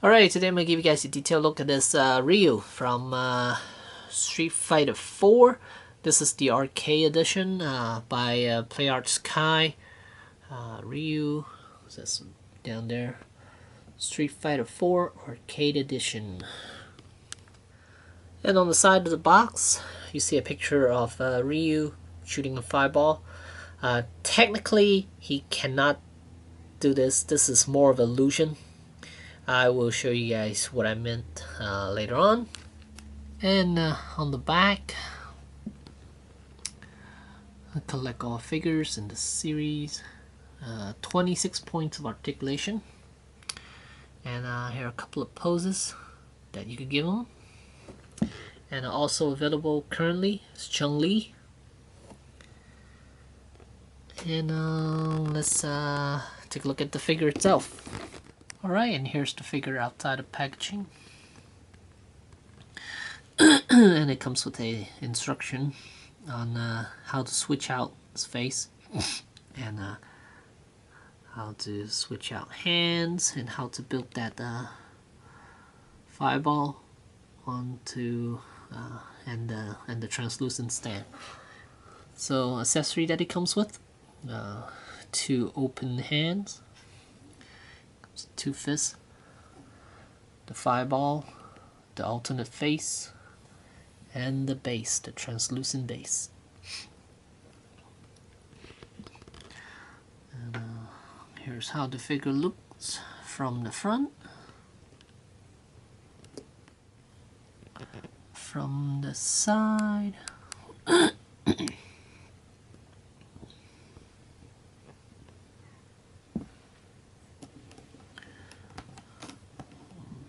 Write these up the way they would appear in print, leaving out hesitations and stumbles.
Alright, today I'm going to give you guys a detailed look at this Ryu from Street Fighter 4. This is the arcade edition by PlayArt Sky. Ryu, what's this down there? Street Fighter 4 Arcade Edition. And on the side of the box, you see a picture of Ryu shooting a fireball. Technically, he cannot do this. This is more of an illusion. I will show you guys what I meant later on. And on the back, I collect all figures in the series. 26 points of articulation. And here are a couple of poses that you could give them. And also available currently is Chun-Li. And let's take a look at the figure itself. Alright, and here's the figure outside of packaging. And it comes with a instruction on how to switch out his face and how to switch out hands and how to build that fireball onto and the translucent stand. So accessory that it comes with, 2 open hands, 2 fists, the fireball, the alternate face, and the base, the translucent base. And here's how the figure looks from the front. From the side.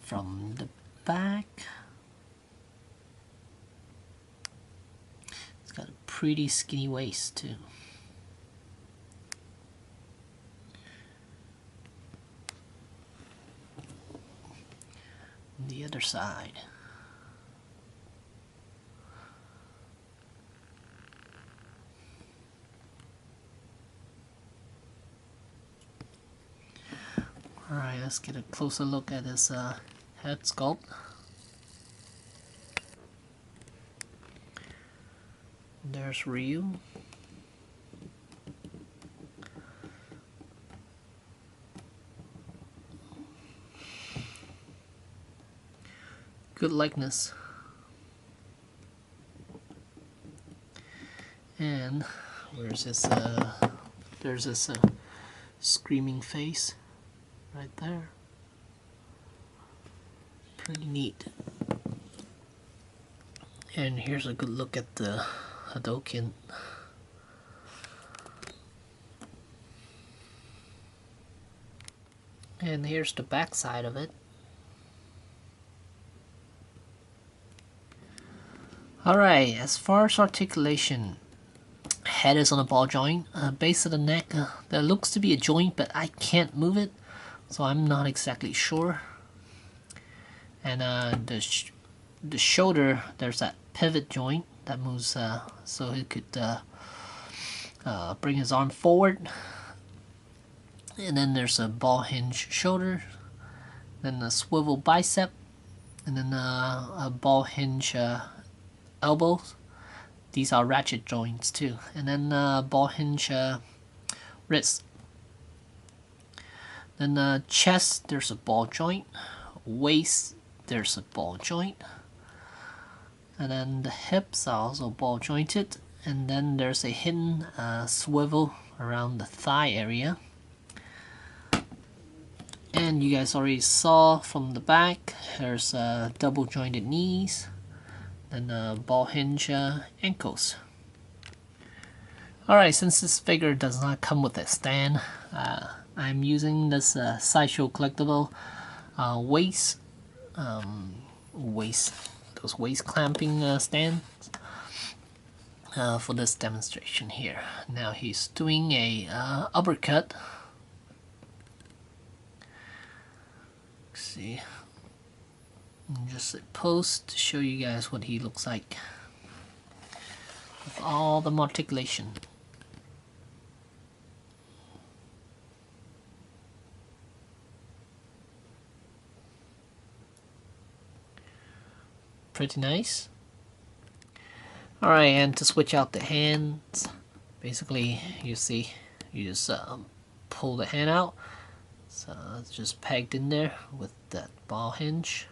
From the back. It's got a pretty skinny waist too. On the other side. Alright, let's get a closer look at this head sculpt. There's Ryu. Good likeness. And where's this there's this screaming face right there. Pretty neat. And here's a good look at the Hadouken. And here's the back side of it. Alright, as far as articulation, head is on a ball joint. Base of the neck, there looks to be a joint, but I can't move it, so I'm not exactly sure. And the shoulder, there's that pivot joint that moves so he could bring his arm forward. And then there's a ball hinge shoulder, then a swivel bicep, and then a ball hinge elbows. These are ratchet joints too. And then ball hinge wrist. Then chest, there's a ball joint. Waist, there's a ball joint. And then the hips are also ball jointed. And then there's a hidden swivel around the thigh area. And you guys already saw from the back, there's double jointed knees. Then ball hinge ankles. Alright, since this figure does not come with a stand, I'm using this Sideshow collectible waist clamping stands for this demonstration here. Now he's doing a uppercut. Let's see. Just a pose to show you guys what he looks like with all the articulation. Pretty nice. Alright, and to switch out the hands, basically you see, you just pull the hand out. So it's just pegged in there with that ball hinge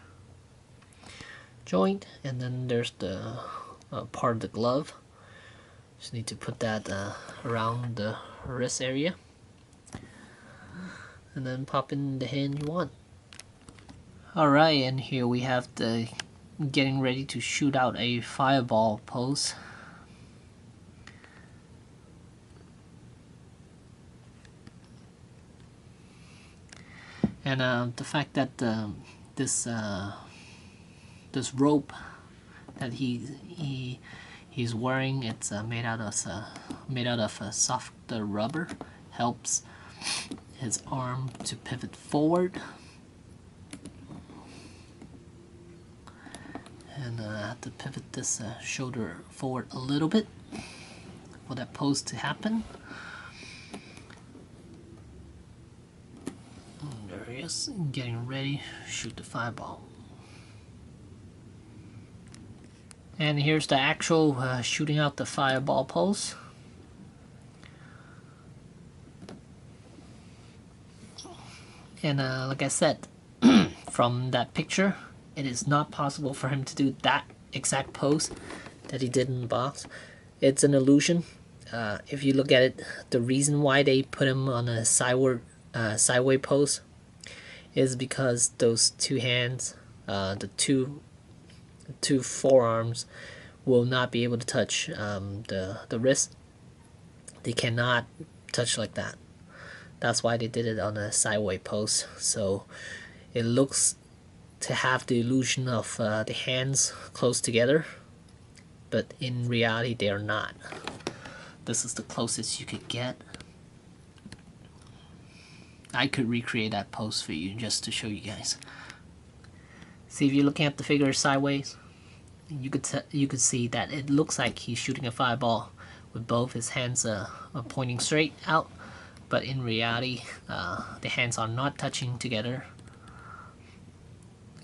joint, and then there's the part of the glove. Just need to put that around the wrist area, and then pop in the hand you want. Alright, and here we have the getting ready to shoot out a fireball pose. And the fact that this rope that he's wearing, it's made out of soft rubber, helps his arm to pivot forward. And I have to pivot this shoulder forward a little bit for that pose to happen. There he is, getting ready to shoot the fireball. And here's the actual shooting out the fireball pose. And like I said, from that picture, it is not possible for him to do that exact pose that he did in the box. It's an illusion. If you look at it, the reason why they put him on a sideway pose is because those two hands, the two forearms, will not be able to touch the wrist. They cannot touch like that. That's why they did it on a sideway pose. So it looks to have the illusion of the hands close together, but in reality they are not. This is the closest you could get. I could recreate that pose for you just to show you guys. See, if you're looking at the figure sideways, you could see that it looks like he's shooting a fireball with both his hands pointing straight out, but in reality the hands are not touching together,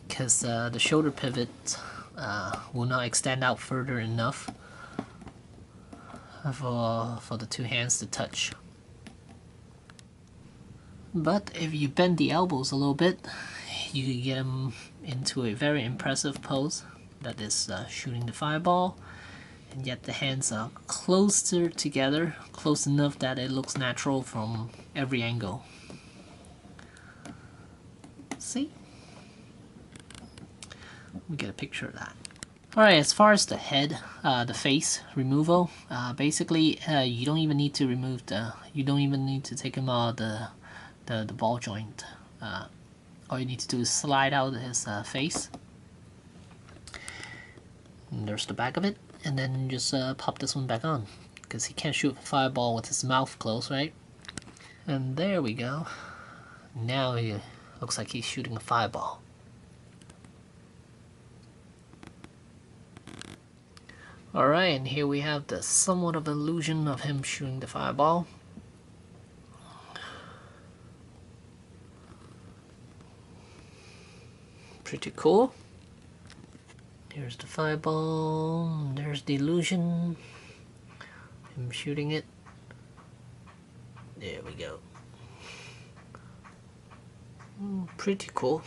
because the shoulder pivot will not extend out further enough for the two hands to touch. But if you bend the elbows a little bit, you can get them into a very impressive pose that is shooting the fireball, and yet the hands are closer together, close enough that it looks natural from every angle. See? We get a picture of that. Alright, as far as the head, the face removal, basically you don't even need to remove you don't even need to take him out of the ball joint. All you need to do is slide out his face. And there's the back of it, and then just pop this one back on, because he can't shoot a fireball with his mouth closed, right? And there we go. Now he looks like he's shooting a fireball. Alright, and here we have the somewhat of illusion of him shooting the fireball. Pretty cool. Here's the fireball, there's the illusion, him shooting it. There we go. Pretty cool.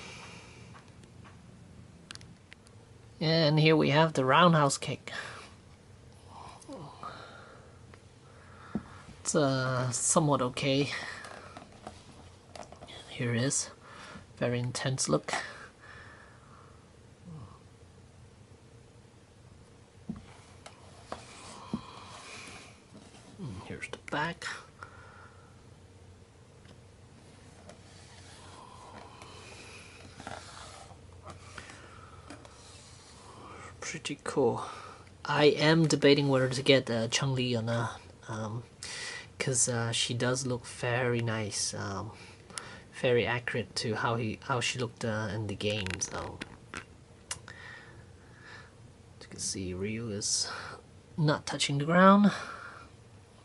And here we have the roundhouse kick. It's somewhat okay. Here it is. Very intense look. Here's the back. Pretty cool. I am debating whether to get Chun-Li or not, because she does look very nice, very accurate to how she looked in the game. So you can see Ryu is not touching the ground,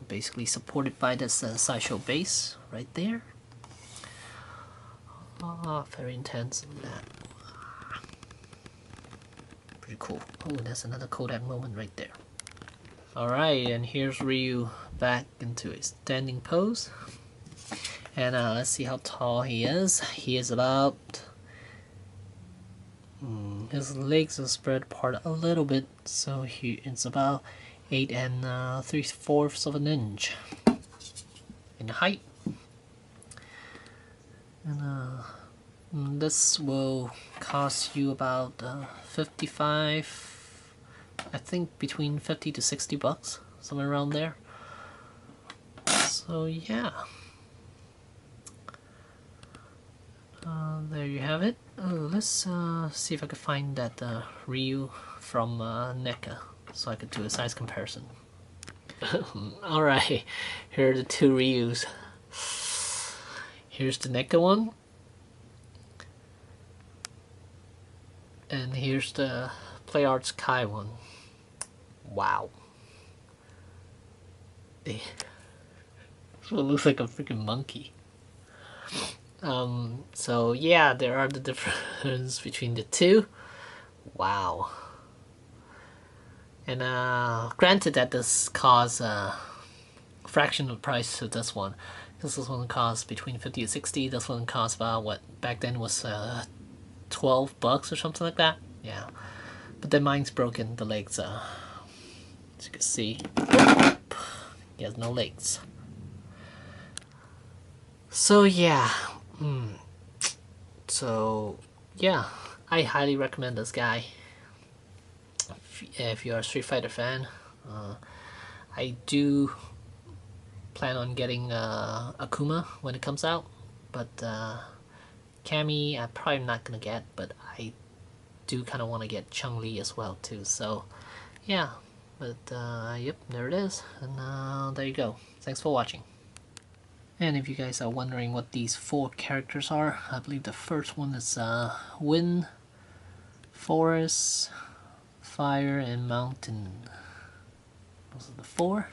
basically supported by this sideshow base right there. Very intense in that. pretty cool. Oh, that's another Kodak moment right there. Alright, and here's Ryu back into a standing pose. And let's see how tall he is. He is about... his legs are spread apart a little bit, so it's about 8 and 3/4 of an inch in height. And this will cost you about 55, I think between 50 to 60 bucks, somewhere around there. So yeah, there you have it. Let's see if I can find that Ryu from NECA so I could do a size comparison. Alright, here are the two Ryus. Here's the NECA one, and here's the Play Arts Kai one. Wow. This one looks like a freaking monkey. So yeah, there are the difference between the two. Wow. And granted that this costs a fraction of the price of this one. This one costs between 50 to 60. This one costs about what back then was 12 bucks or something like that. Yeah. But then mine's broken, the legs, as you can see. He has no legs. So yeah. So yeah, I highly recommend this guy. If you're a Street Fighter fan, I do plan on getting Akuma when it comes out, but Cammy I'm probably not gonna get, but I do kind of want to get Chun-Li as well too. So yeah, but yep, there it is, and there you go. Thanks for watching. And if you guys are wondering what these 4 characters are, I believe the first one is Wind, Forest, Fire, and Mountain. Those are the 4.